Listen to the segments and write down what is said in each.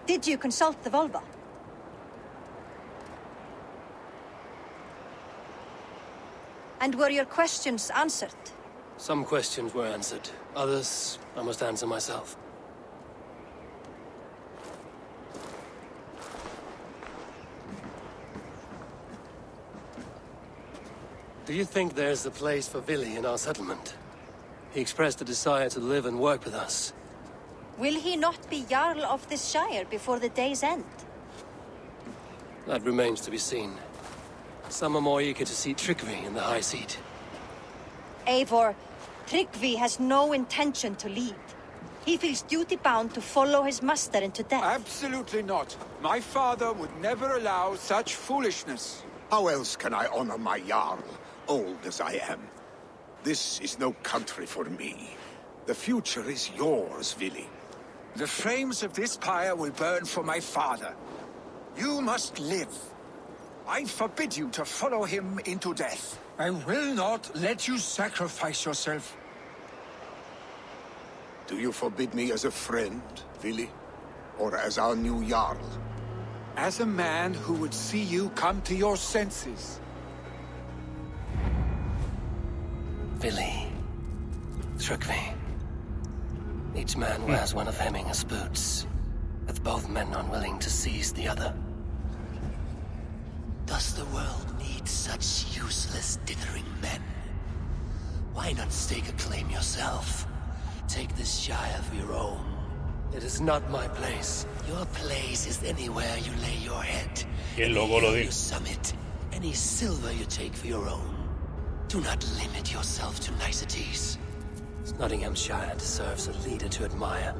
Did you consult the Volva? And were your questions answered? Some questions were answered. Others, I must answer myself. Do you think there's a place for Vili in our settlement? He expressed a desire to live and work with us. Will he not be Jarl of this Shire before the day's end? That remains to be seen. Some are more eager to see Tryggvi in the high seat. Eivor, Tryggvi has no intention to lead. He feels duty-bound to follow his master into death. Absolutely not. My father would never allow such foolishness. How else can I honor my Jarl, old as I am? This is no country for me. The future is yours, Vili. The flames of this pyre will burn for my father. You must live. I forbid you to follow him into death. I will not let you sacrifice yourself. Do you forbid me as a friend, Vili? Or as our new Jarl? As a man who would see you come to your senses. Vili. Tryggvi. Each man wears one of Hemminger's boots, with both men unwilling to seize the other. Does the world need such useless, dithering men? Why not stake a claim yourself? Take this Shire for your own. It is not my place. Your place is anywhere you lay your head. Qué loco lo Any hill you dijo. summit, any silver you take for your own. Do not limit yourself to niceties. Nottinghamshire deserves a leader to admire.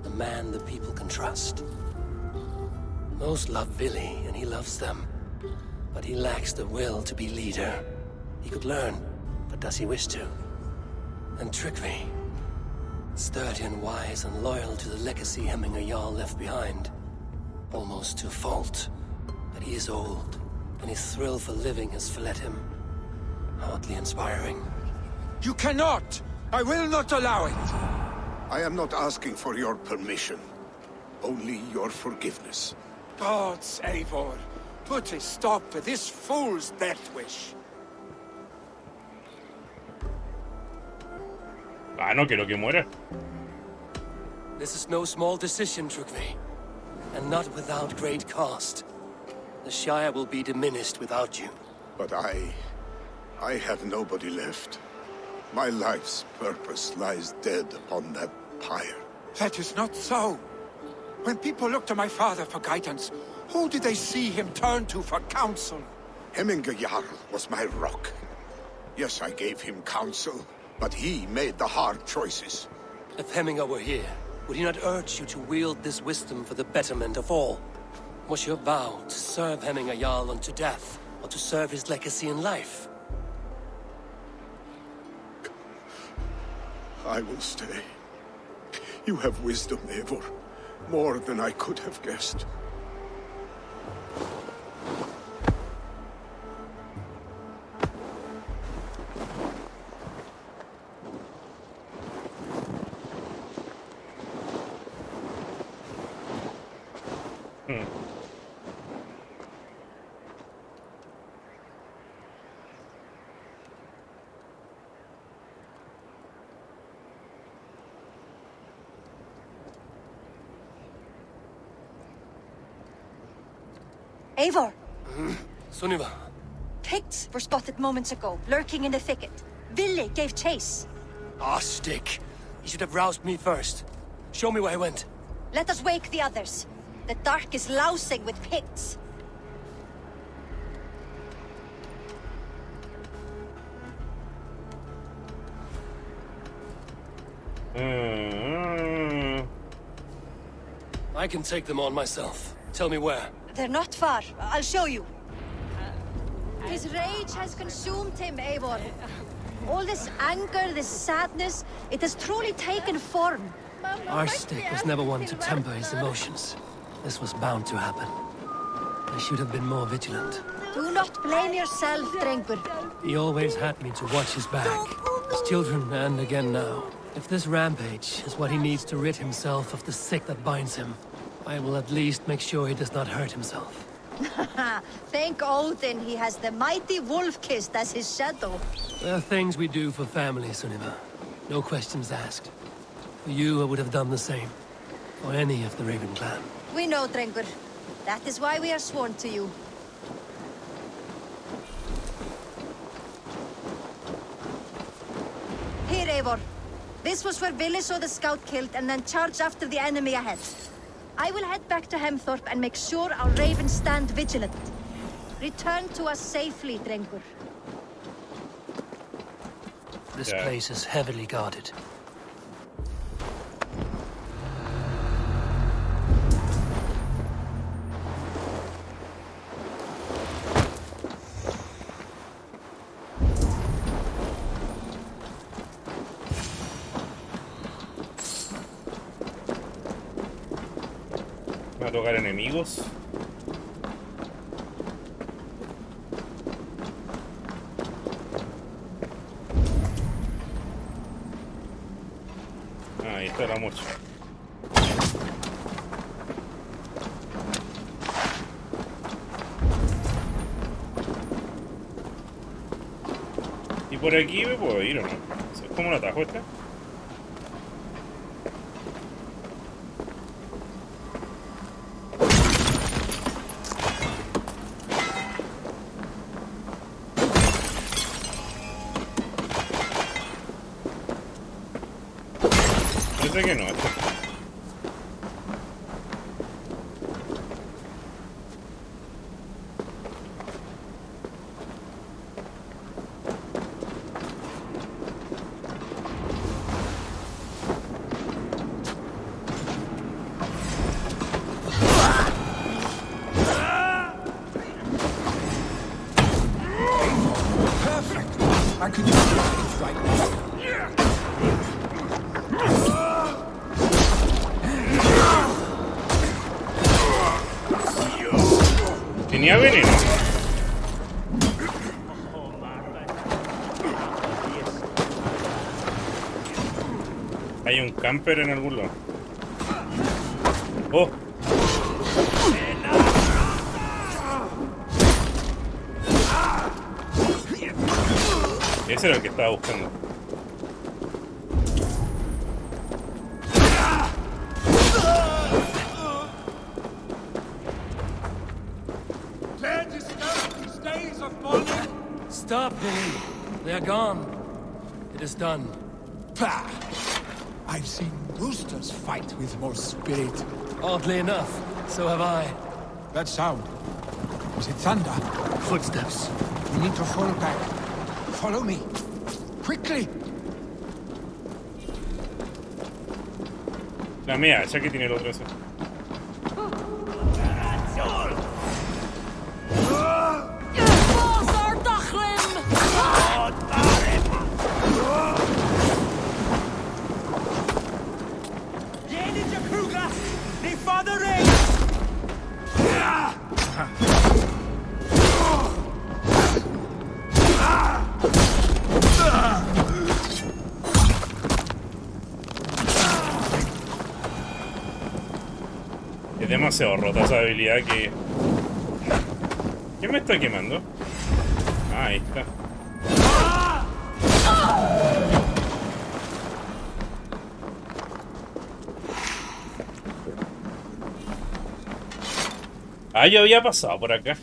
A man the people can trust. Most love Vili, and he loves them. But he lacks the will to be leader. He could learn, but does he wish to? And Tryggvi. Sturdy and wise and loyal to the legacy Hemminger Jarl left behind. Almost to a fault. But he is old, and his thrill for living has fled him. Hardly inspiring. You cannot! I will not allow it! I am not asking for your permission. Only your forgiveness. Gods, Eivor, put a stop to this fool's death wish. Ah, no quiero que muera. This is no small decision, Tryggvi. And not without great cost. The Shire will be diminished without you. But I have nobody left. My life's purpose lies dead upon that pyre. That is not so. When people look to my father for guidance, who did they see him turn to for counsel? Hemminger Jarl was my rock. Yes, I gave him counsel, but he made the hard choices. If Hemminger were here, would he not urge you to wield this wisdom for the betterment of all? Was your vow to serve Hemminger Jarl unto death, or to serve his legacy in life? I will stay. You have wisdom, Eivor. More than I could have guessed. Eivor! Sunniva. Picts were spotted moments ago, lurking in the thicket. Vili gave chase. Ah, stick. You should have roused me first. Show me where he went. Let us wake the others. The dark is lousing with Picts. I can take them on myself. Tell me where. They're not far. I'll show you. His rage has consumed him, Eivor. All this anger, this sadness, it has truly taken form. Our stick was never one to temper his emotions. This was bound to happen. I should have been more vigilant. Do not blame yourself, Drengur. He always had me to watch his back. As children and again now. If this rampage is what he needs to rid himself of the sick that binds him, I will at least make sure he does not hurt himself. Thank Odin he has the mighty Wolf-Kissed as his shadow. There are things we do for family, Sunniva. No questions asked. For you, I would have done the same. For any of the Raven clan. We know, Drengur. That is why we are sworn to you. Here, Eivor. This was where Vili saw the scout killed and then charged after the enemy ahead. I will head back to Hemthorpe and make sure our ravens stand vigilant. Return to us safely, Drengur. This place is heavily guarded. Va a tocar enemigos. Ahí está la mocha. ¿Y por aquí me puedo ir o no? ¿Es como un atajo este? Parece que no, esto. Perfect. I could use it right now. Tenía veneno. Hay un camper en algún lado. Oh. Ese era el que estaba buscando. Stop, Billy. They are gone. It is done. Pah! I've seen roosters fight with more spirit. Oddly enough, so have I. That sound. Was it thunder? Footsteps. We need to fall back. Follow me. Quickly! La mía, ya que tiene el otro ese. Es demasiado rota esa habilidad que... ¿Qué me está quemando? Ah, ahí está. Ah, yo había pasado por acá.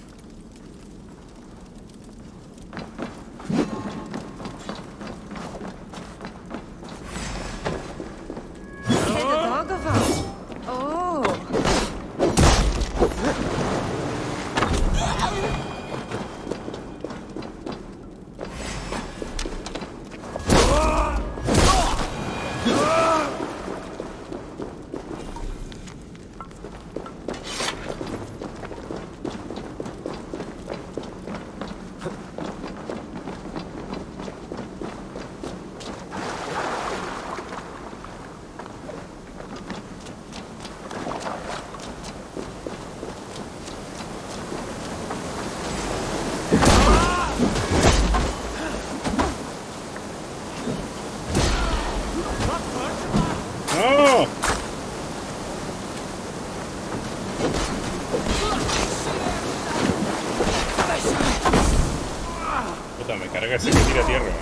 La que se que tira a tierra.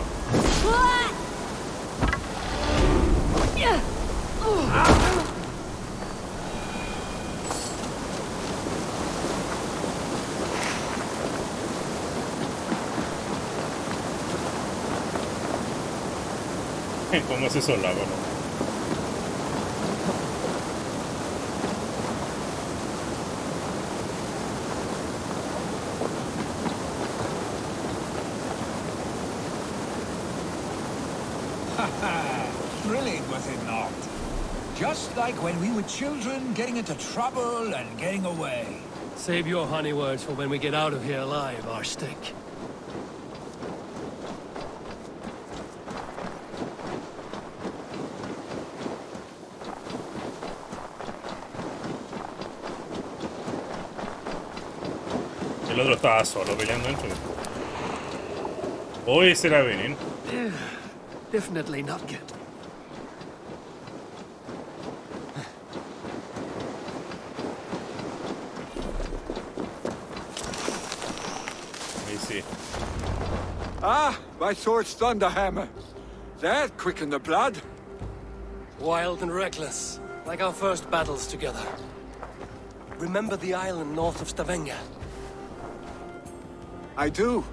¿Cómo es eso, lago? Thrilling, was it not? Just like when we were children, getting into trouble and getting away. Save your honey words for when we get out of here alive, Arstick. El otro estaba solo peleando dentro. Hoy será venir. Definitely not good. Ahí sí. Ah, my sword's thunderhammer. That quickened the blood. Wild and reckless, like our first battles together. Remember the island north of Stavanger? I do.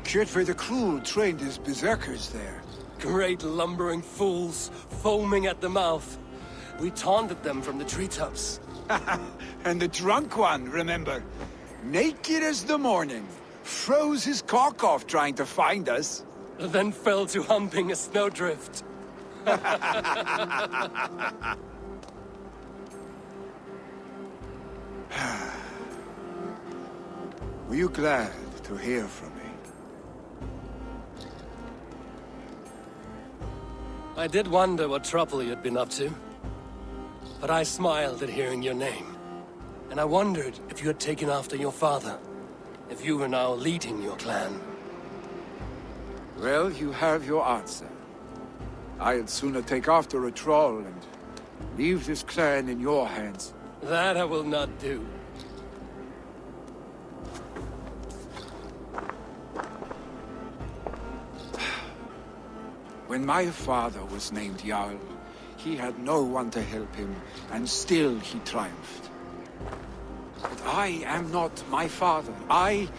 Kjotve the Cruel trained his berserkers there. Great lumbering fools, foaming at the mouth. We taunted them from the treetops. And the drunk one, remember? Naked as the morning. Froze his cock off trying to find us. Then fell to humping a snowdrift. Were you glad to hear from me? I did wonder what trouble you'd been up to. But I smiled at hearing your name. And I wondered if you had taken after your father. If you were now leading your clan. Well, you have your answer. I'd sooner take after a troll and leave this clan in your hands. That I will not do. When my father was named Jarl, he had no one to help him, and still he triumphed. But I am not my father. I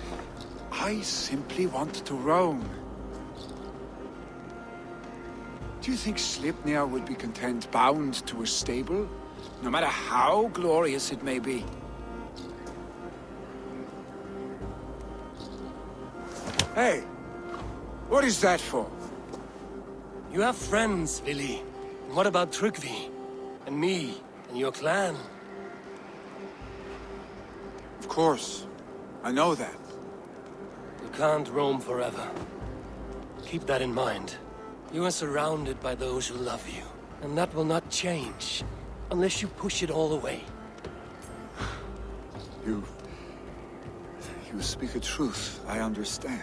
simply want to roam. Do you think Sleipnir would be content bound to a stable, no matter how glorious it may be? Hey, what is that for? You have friends, Vili. And what about Tryggvi? And me? And your clan? Of course. I know that. You can't roam forever. Keep that in mind. You are surrounded by those who love you. And that will not change. Unless you push it all away. You speak a truth, I understand.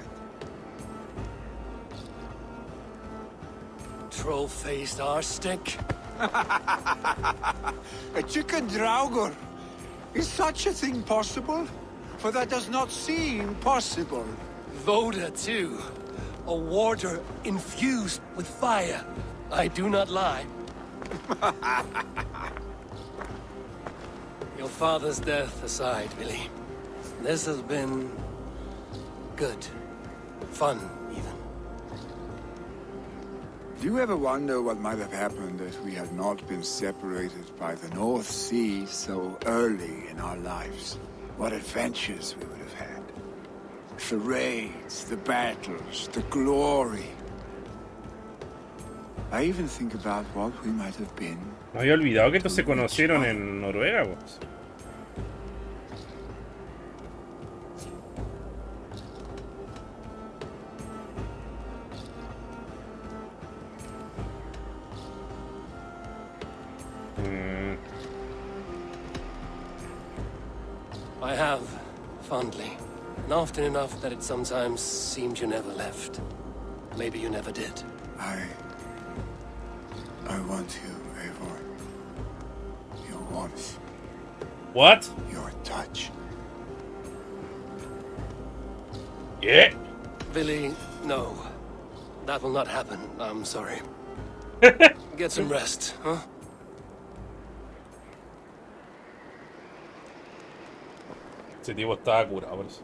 Troll-faced arstick. A chicken draugur! Is such a thing possible? For that does not seem possible. Voda, too. A warder infused with fire. I do not lie. Your father's death aside, Vili. This has been... good. Fun, even. Do you ever wonder what might have happened if we had not been separated by the North Sea so early in our lives? What adventures we would have had. The raids, the battles, the glory. I even think about what we might have been. Me había olvidado que estos se conocieron en Noruega, pues. I have, fondly. And often enough that it sometimes seemed you never left. Maybe you never did. I want you, Eivor. Your warmth. What? Your touch. Yeah. Vili, no. That will not happen. I'm sorry. Get some rest, huh? Ese tipo estaba curado, por eso.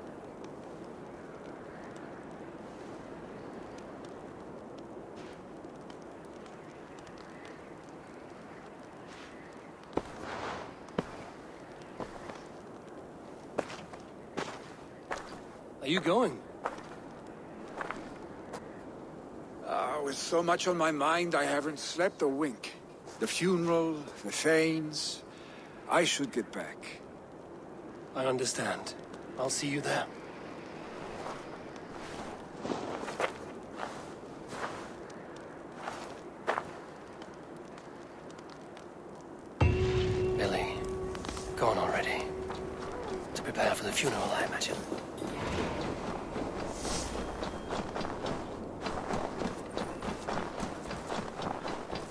Are you going? With so much on my mind, I haven't slept a wink. The funeral, the Thanes. I should get back. I understand. I'll see you there. Billy, gone already. To prepare for the funeral, I imagine.